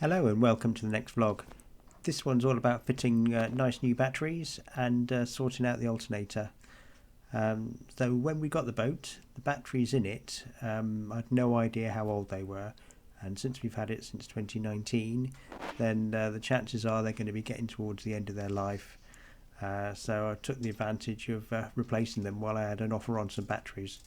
Hello and welcome to the next vlog. This one's all about fitting nice new batteries and sorting out the alternator. So when we got the boat, the batteries in it, I had no idea how old they were, and since we've had it since 2019, then the chances are they're going to be getting towards the end of their life. So I took the advantage of replacing them while I had an offer on some batteries.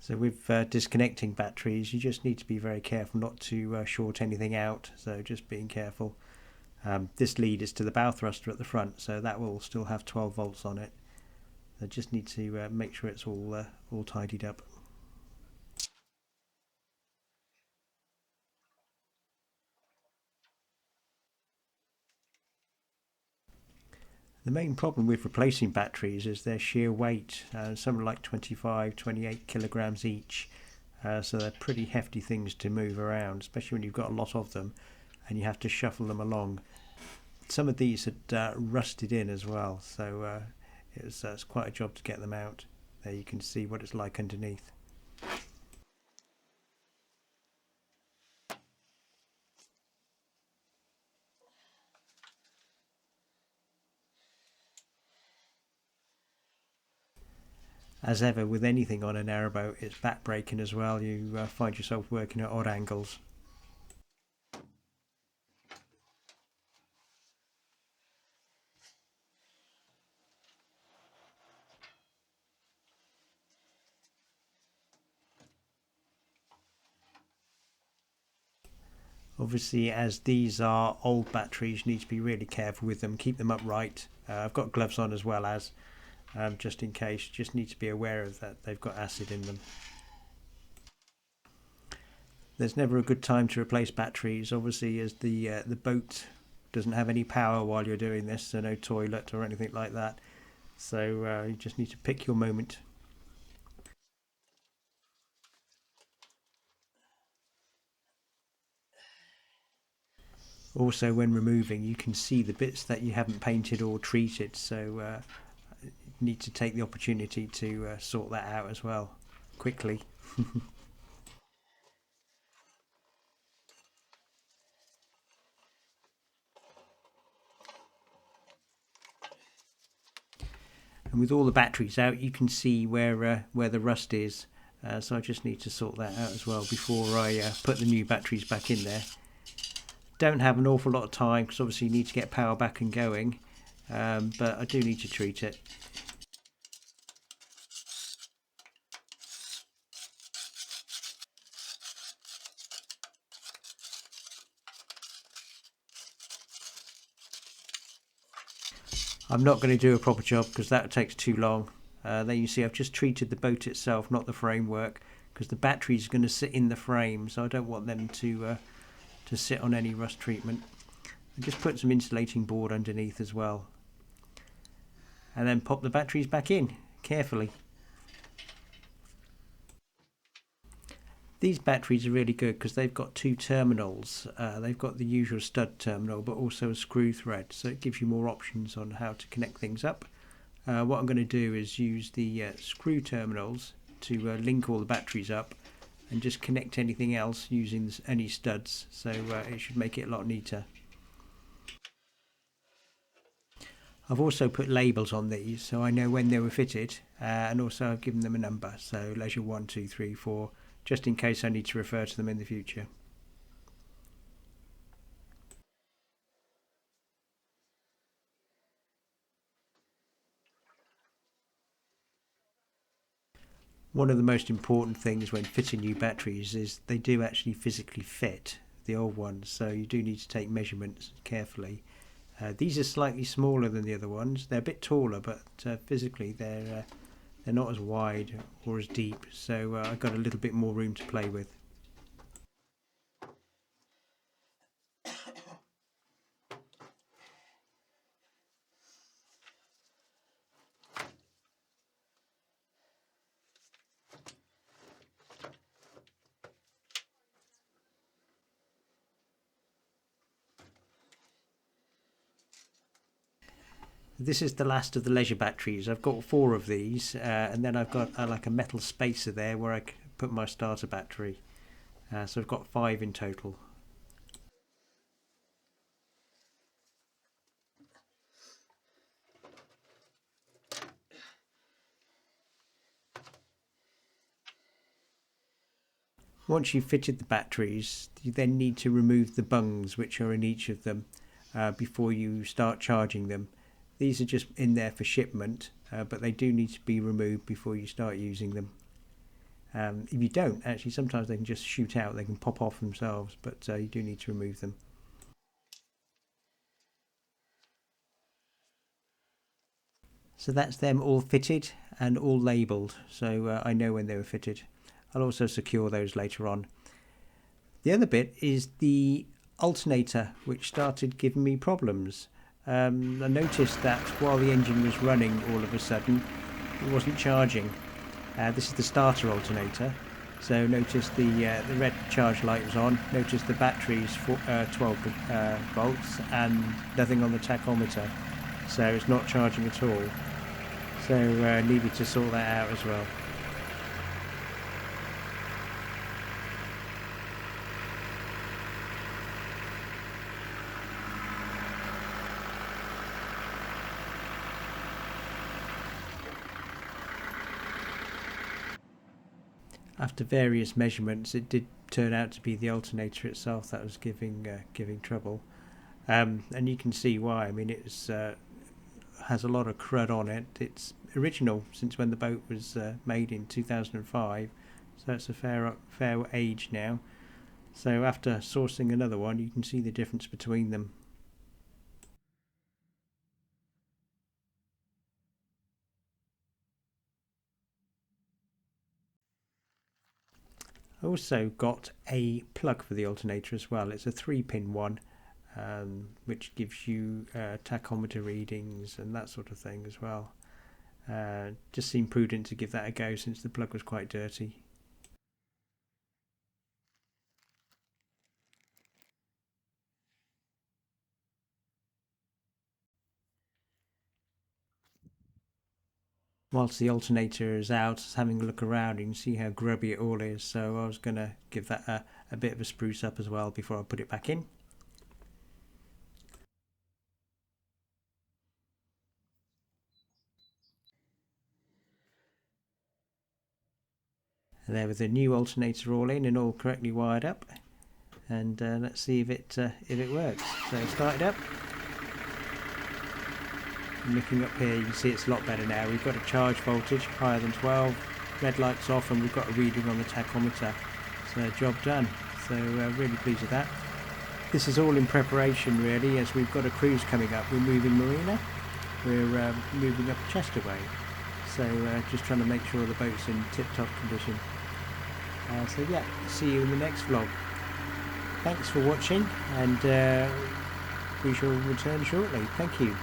So with disconnecting batteries, you just need to be very careful not to short anything out, so just being careful. This lead is to the bow thruster at the front, so that will still have 12 volts on it. I just need to make sure it's all tidied up. The main problem with replacing batteries is their sheer weight, something like 25, 28 kilograms each. So they're pretty hefty things to move around, especially when you've got a lot of them and you have to shuffle them along. Some of these had rusted in as well, so it's quite a job to get them out. There you can see what it's like underneath. As ever with anything on a narrowboat, it's backbreaking as well. You find yourself working at odd angles. Obviously, as these are old batteries, you need to be really careful with them, keep them upright. I've got gloves on as well as, just in case. Just need to be aware of that, they've got acid in them. There's never a good time to replace batteries, obviously, as the boat doesn't have any power while you're doing this, so no toilet or anything like that. So you just need to pick your moment. Also, when removing, you can see the bits that you haven't painted or treated, so you need to take the opportunity to sort that out as well, quickly. And with all the batteries out, you can see where the rust is, so I just need to sort that out as well before I put the new batteries back in there. Don't have an awful lot of time because obviously you need to get power back and going, but I do need to treat it. I'm not going to do a proper job because that takes too long. There you see I've just treated the boat itself, not the framework, because the batteries are going to sit in the frame, so I don't want them to sit on any rust treatment. I just put some insulating board underneath as well, and then pop the batteries back in carefully. These batteries are really good because they've got two terminals. They've got the usual stud terminal but also a screw thread, so it gives you more options on how to connect things up. What I'm going to do is use the screw terminals to link all the batteries up and just connect anything else using any studs, so it should make it a lot neater. I've also put labels on these so I know when they were fitted, and also I've given them a number, so leisure 1, 2, 3, 4, just in case I need to refer to them in the future. One of the most important things when fitting new batteries is they do actually physically fit the old ones, so you do need to take measurements carefully. These are slightly smaller than the other ones. They're a bit taller, but physically they're not as wide or as deep, so I've got a little bit more room to play with. This is the last of the leisure batteries. I've got 4 of these, and then I've got like a metal spacer there where I can put my starter battery. So I've got 5 in total. Once you've fitted the batteries, you then need to remove the bungs which are in each of them before you start charging them. These are just in there for shipment, but they do need to be removed before you start using them. If you don't, actually sometimes they can just shoot out, they can pop off themselves, but you do need to remove them. So that's them all fitted and all labelled, so I know when they were fitted. I'll also secure those later on. The other bit is the alternator, which started giving me problems. I noticed that while the engine was running, all of a sudden it wasn't charging. This is the starter alternator, so notice the red charge light was on. Notice the battery's 12 volts and nothing on the tachometer, so it's not charging at all. So needed to sort that out as well. After various measurements, it did turn out to be the alternator itself that was giving trouble, and you can see why. I mean, it's has a lot of crud on it. It's original since when the boat was made in 2005, so it's a fair age now. So after sourcing another one, you can see the difference between them. I also got a plug for the alternator as well. It's a 3-pin one, which gives you tachometer readings and that sort of thing as well. Just seemed prudent to give that a go since the plug was quite dirty. Whilst the alternator is out, having a look around, you can see how grubby it all is, so I was going to give that a bit of a spruce up as well before I put it back in. And there with the new alternator all in and all correctly wired up, and let's see if it works. So start it up. And looking up here, you can see it's a lot better now. We've got a charge voltage higher than 12, red lights off, and we've got a reading on the tachometer. So job done. So really pleased with that. This is all in preparation really, as we've got a cruise coming up. We're moving marina. We're moving up Chesterway. So just trying to make sure the boat's in tip-top condition. So yeah, see you in the next vlog. Thanks for watching, and we shall return shortly. Thank you.